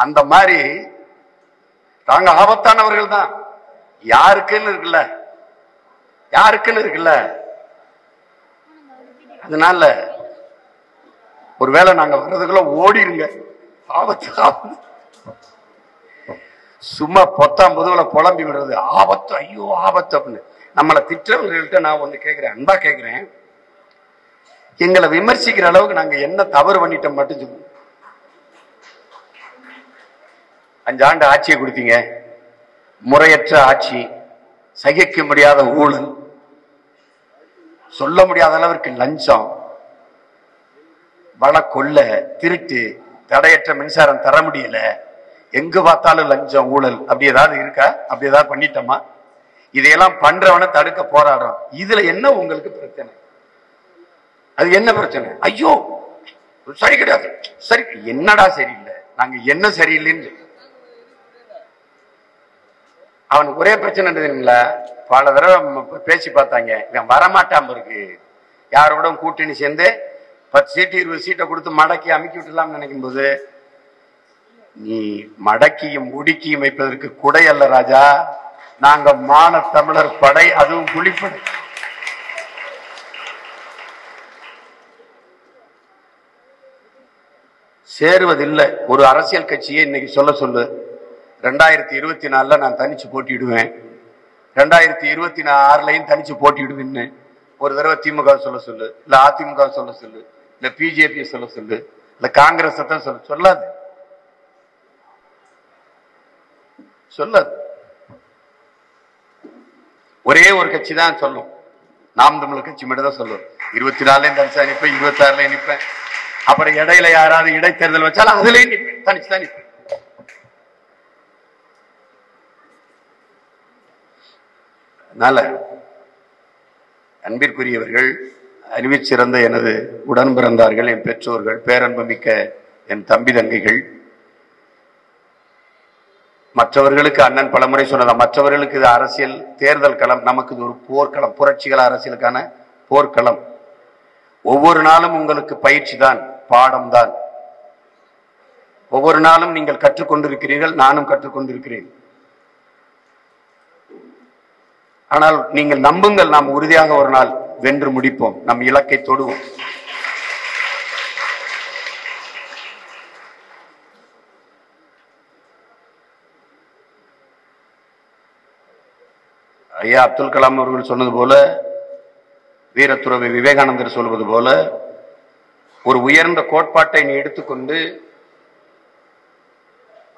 அந்த மாதிரி தாங்க ஆபத்தானவர்கள் தான். யாருக்குன்னு இருக்குல்ல, யாருக்குன்னு இருக்குல்ல. அதனால ஒருவேளை நாங்க வர்றதுக்குள்ள ஓடிருங்க, ஆபத்து ஆபத்து. சும்மா 19 புலம்பி விடுறது ஆபத்து, ஐயோ ஆபத்து அப்படின்னு. நம்மளை திட்டவர்கள்ட்ட நான் ஒண்ணு கேட்கிறேன், அன்பா கேட்கிறேன், எங்களை விமர்சிக்கிற அளவுக்கு நாங்க என்ன தவறு பண்ணிட்டோம் மட்டும் சொல்லுங்க. 5 ஆண்டு ஆட்சியை கொடுத்தீங்க, முறையற்ற ஆட்சி, சகிக்க முடியாத ஊழல், சொல்ல முடியாத அளவிற்கு லஞ்சம், வள கொள்ள, திருட்டு, தடையற்ற மின்சாரம் தர முடியல, எங்க பார்த்தாலும் லஞ்சம் ஊழல் அப்படி ஏதாவது இருக்கா? அப்படி ஏதாவது பண்ணிட்டோமா? இதையெல்லாம் பண்றவனை தடுக்க போராடுறோம். இதுல என்ன உங்களுக்கு பிரச்சனை? அது என்ன பிரச்சனை? ஐயோ சரி கிடையாது, சரி என்னடா சரியில்லை, நாங்க என்ன சரியில்லைன்னு. அவனுக்கு ஒரே பிரச்சனை தெரியுங்களா? பல தடவை பேசி பார்த்தாங்க, இவன் வரமாட்டாம இருக்கு, யாரோட கூட்டணி சேர்ந்து 10 சீட்டு 20 சீட்டை கொடுத்து மடக்கி அமுக்கி விட்டுலாம் நினைக்கும் போது, நீ மடக்கியும் முடுக்கியும் வைப்பதற்கு குடை அல்ல ராஜா, நாங்க மான தமிழர் படை, அதுவும் புலிப்படை. சேருவதில்லை. ஒரு அரசியல் கட்சியை இன்னைக்கு சொல்ல சொல்லு, 2024 நான் தனிச்சு போட்டிடுவேன், 2026 தனிச்சு போட்டிடுவேன்னு ஒரு தடவை திமுக சொல்ல சொல்லு, இல்ல அதிமுக சொல்ல சொல்லு, இல்ல பிஜேபி சொல்ல சொல்லு, இல்ல காங்கிரஸ் சொல்லாது, சொல்லாது. ஒரே ஒரு கட்சி தான் சொல்லும், நாம் தமிழர் கட்சி மட்டும் தான் சொல்லும், 24 தனிச்சா நிற்பேன், 26 நிற்பேன், அப்புறம் இடையில யாராவது இடைத்தேர்தல் வச்சாலும் அதுலயும் நிற்பேன், தனிச்சுதான் நிற்பேன். அதனால அன்பிற்குரியவர்கள், அறிவிச்சிறந்த எனது உடன் பிறந்தார்கள், என் பெற்றோர்கள், பேரன்பு மிக்க என் தம்பி தங்கைகள், மற்றவர்களுக்கு அண்ணன் பலமுறை சொன்னதா, மற்றவர்களுக்கு இது அரசியல் தேர்தல் களம், நமக்கு இது ஒரு போர்க்களம், புரட்சிகர அரசியலுக்கான போர்க்களம். ஒவ்வொரு நாளும் உங்களுக்கு பயிற்சி தான், பாடம் தான். ஒவ்வொரு நாளும் நீங்கள் கற்றுக்கொண்டிருக்கிறீர்கள், நானும் கற்றுக்கொண்டிருக்கிறேன். ஆனால் நீங்கள் நம்புங்கள், நாம் உறுதியாக ஒரு நாள் வென்று முடிப்போம், நம் இலக்கை தொடுவோம். ஐயா அப்துல் கலாம் அவர்கள் சொன்னது போல, வீரத்துறவி விவேகானந்தர் சொல்வது போல, ஒரு உயர்ந்த கோட்பாட்டை நீ எடுத்துக்கொண்டு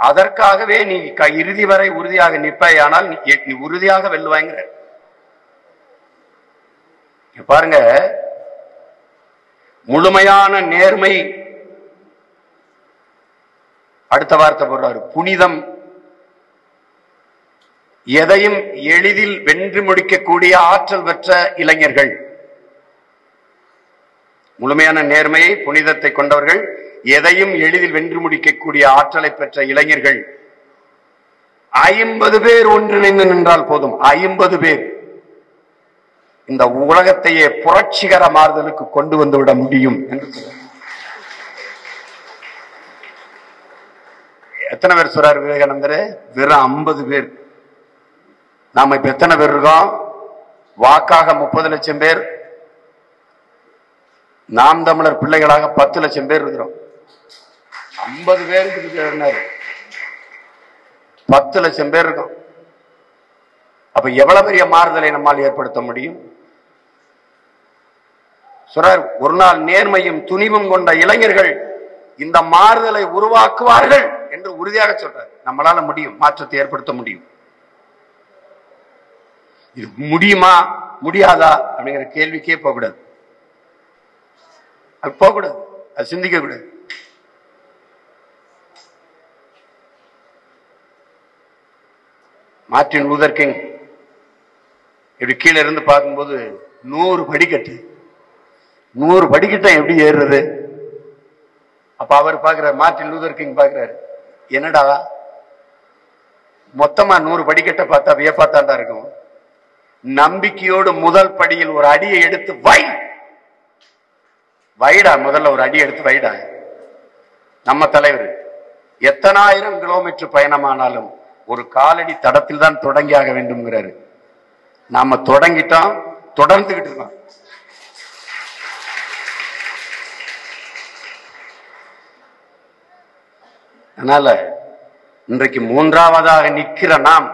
அதற்காகவே நீ இறுதி வரை உறுதியாக நிற்பாயானால் நீ உறுதியாக வெல்லுவாங்கிற. பாருங்க, முழுமையான நேர்மை, அடுத்த வார்த்தை போடுறாரு, புனிதம், எதையும் எளிதில் வென்று முடிக்கக்கூடிய ஆற்றல் பெற்ற இளைஞர்கள். முழுமையான நேர்மையை, புனிதத்தை கொண்டவர்கள், எதையும் எளிதில் வென்று முடிக்கக்கூடிய ஆற்றலை பெற்ற இளைஞர்கள் 50 பேர் ஒன்றிணைந்து நின்றால் போதும். 50 பேர் இந்த உலகத்தையே புரட்சிகர மாறுதலுக்கு கொண்டு வந்து விட முடியும் என்று சொல்றார். எத்தனை பேர் சொல்றாரு விவேகானந்தர்? வெறும் 50 பேர். நாம இப்ப எத்தனை பேர் இருக்கோம்? வாக்காக 30 லட்சம் பேர், நாம் தமிழர் பிள்ளைகளாக 10 லட்சம் பேர் இருக்கிறோம். 50 பேருக்கு 10 லட்சம் பேர் இருக்கும். அப்ப எவ்வளவு பெரிய மாறுதலை நம்மால் ஏற்படுத்த முடியும்? சொல்றார், ஒரு நாள் நேர்மையும் துணிவும் கொண்ட இளைஞர்கள் இந்த மாறுதலை உருவாக்குவார்கள் என்று உறுதியாக சொல்றார். நம்மளால முடியும், மாற்றத்தை ஏற்படுத்த முடியும். இது முடியுமா முடியாதா அப்படிங்கிற கேள்விக்கே போகக்கூடாது, அது போகக்கூடாது, அது சிந்திக்க கூடாது. மார்ட்டின் லூதர் கிங் இப்படி கீழே இருந்து பார்க்கும்போது 100 படிக்கட்டு, 100 படிக்கட்டும் எப்படி ஏறுறது? அப்ப அவர் பாக்குறாரு, மார்ட்டின் லூதர் கிங் பாக்குறாரு, என்னடா மொத்தமா 100 படிக்கட்டை பார்த்தா வியப்பாத்தாண்டா இருக்கும். நம்பிக்கையோடு முதல் படியில் ஒரு அடியை எடுத்து வைடா, முதல்ல ஒரு அடி எடுத்து வைடா. நம்ம தலைவர் எத்தனாயிரம் கிலோமீட்டர் பயணமானாலும் ஒரு காலடி தடத்தில் தான் தொடங்கி ஆக வேண்டும்ங்கிறாரு. நாம தொடங்கிட்டோம், தொடர்ந்துகிட்டு இருக்கோம். அதனால இன்றைக்கு 3ஆவதாக நிற்கிற நாம்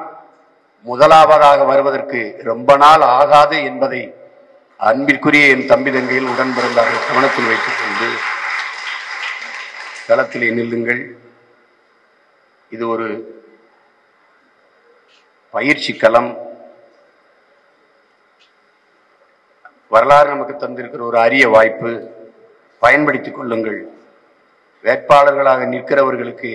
1ஆவதாக வருவதற்கு ரொம்ப நாள் ஆகாது என்பதை அன்பிற்குரிய என் தம்பி தங்கையில் உடன் பிறந்தார்கள் கவனத்தில் வைத்துக் கொண்டு களத்திலே நில்லுங்கள். இது ஒரு பயிற்சி களம். வரலாறு நமக்கு தந்திருக்கிற ஒரு அரிய வாய்ப்பு, பயன்படுத்திக் கொள்ளுங்கள். வேட்பாளர்களாக நிற்கிறவர்களுக்கு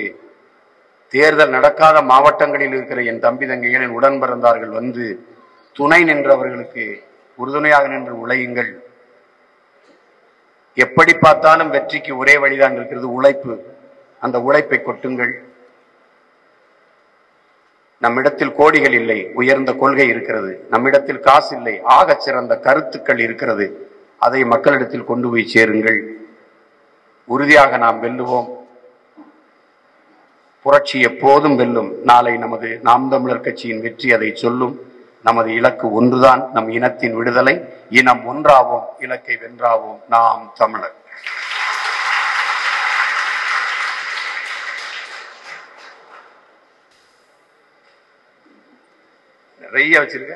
தேர்தல் நடக்காத மாவட்டங்களில் இருக்கிற என் தம்பி தங்கைகள், என் உடன் பிறந்தார்கள் வந்து துணை நின்றவர்களுக்கு உறுதுணையாக நின்று உழையுங்கள். எப்படி பார்த்தாலும் வெற்றிக்கு ஒரே வழிதான் இருக்கிறது, உழைப்பு. அந்த உழைப்பை கொட்டுங்கள். நம்மிடத்தில் கோடிகள் இல்லை, உயர்ந்த கொள்கை இருக்கிறது. நம்மிடத்தில் காசு இல்லை, ஆகச் சிறந்த கருத்துக்கள் இருக்கிறது. அதை மக்களிடத்தில் கொண்டு போய் சேருங்கள். உறுதியாக நாம் வெல்லுவோம். புரட்சி எப்போதும் வெல்லும். நாளை நமது நாம் தமிழர் கட்சியின் வெற்றி அதை சொல்லும். நமது இலக்கு ஒன்றுதான், நம் இனத்தின் விடுதலை. இனம் ஒன்றாவோம், இலக்கை வென்றாவோம். நாம் தமிழர். நிறைய வச்சிருக்க.